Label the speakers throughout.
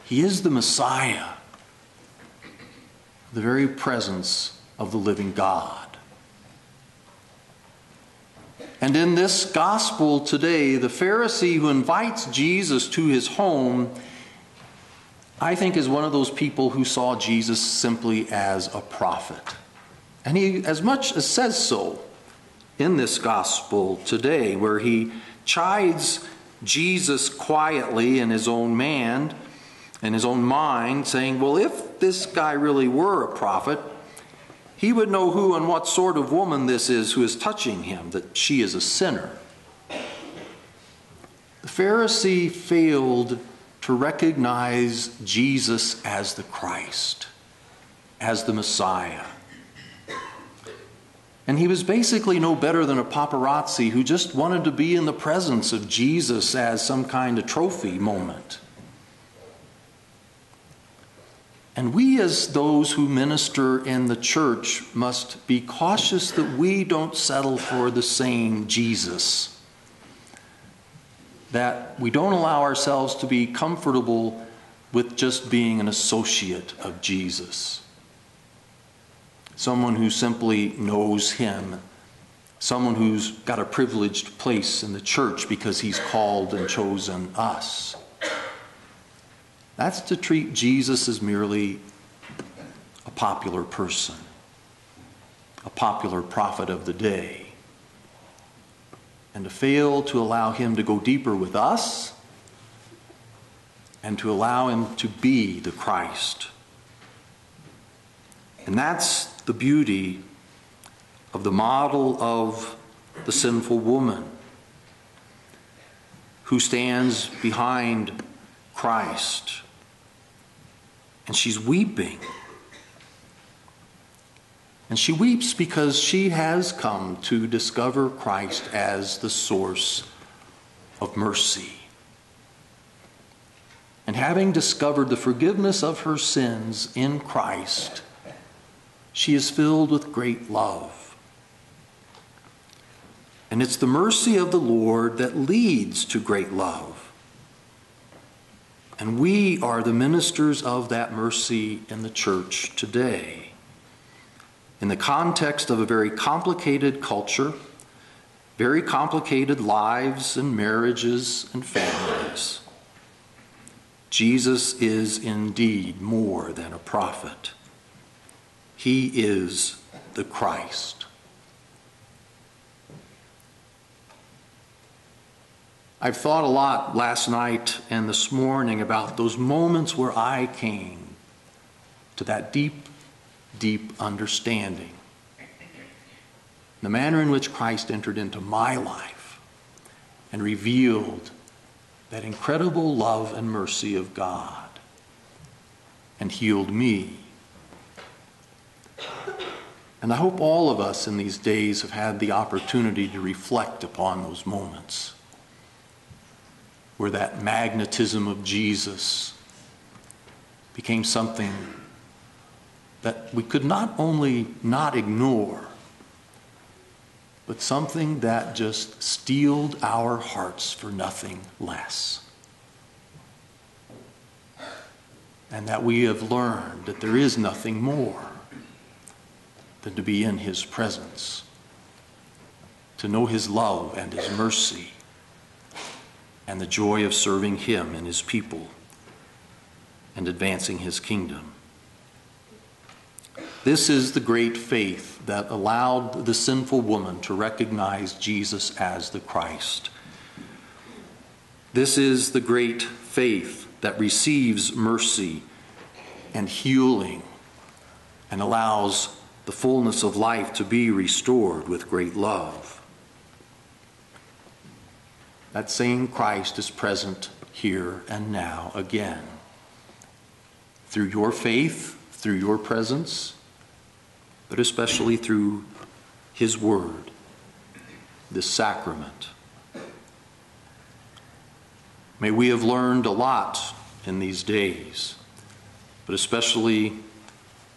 Speaker 1: He is the Messiah, the very presence of the living God. And in this gospel today, the Pharisee who invites Jesus to his home, I think, is one of those people who saw Jesus simply as a prophet. And he as much as says so in this gospel today, where he chides Jesus quietly in his own mind, saying, well, if this guy really were a prophet, he would know who and what sort of woman this is who is touching him, that she is a sinner. The Pharisee failed to recognize Jesus as the Christ, as the Messiah. And he was basically no better than a paparazzi who just wanted to be in the presence of Jesus as some kind of trophy moment. And we, as those who minister in the church, must be cautious that we don't settle for the same Jesus. That we don't allow ourselves to be comfortable with just being an associate of Jesus. Someone who simply knows him. Someone who's got a privileged place in the church because he's called and chosen us. That's to treat Jesus as merely a popular person, a popular prophet of the day, and to fail to allow him to go deeper with us and to allow him to be the Christ. And that's the beauty of the model of the sinful woman who stands behind Christ. And she's weeping. And she weeps because she has come to discover Christ as the source of mercy. And having discovered the forgiveness of her sins in Christ, she is filled with great love. And it's the mercy of the Lord that leads to great love. And we are the ministers of that mercy in the church today. In the context of a very complicated culture, very complicated lives and marriages and families, Jesus is indeed more than a prophet. He is the Christ. I've thought a lot last night and this morning about those moments where I came to that deep, deep understanding. The manner in which Christ entered into my life and revealed that incredible love and mercy of God and healed me. And I hope all of us in these days have had the opportunity to reflect upon those moments where that magnetism of Jesus became something that we could not only not ignore, but something that just steeled our hearts for nothing less. And that we have learned that there is nothing more than to be in his presence, to know his love and his mercy, and the joy of serving him and his people and advancing his kingdom. This is the great faith that allowed the sinful woman to recognize Jesus as the Christ. This is the great faith that receives mercy and healing and allows the fullness of life to be restored with great love. That same Christ is present here and now again. Through your faith, through your presence, but especially through his word, this sacrament. May we have learned a lot in these days, but especially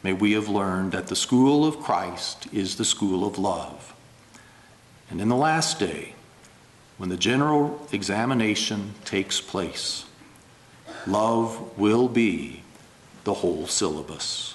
Speaker 1: may we have learned that the school of Christ is the school of love. And in the last day, when the general examination takes place, Love will be the whole syllabus.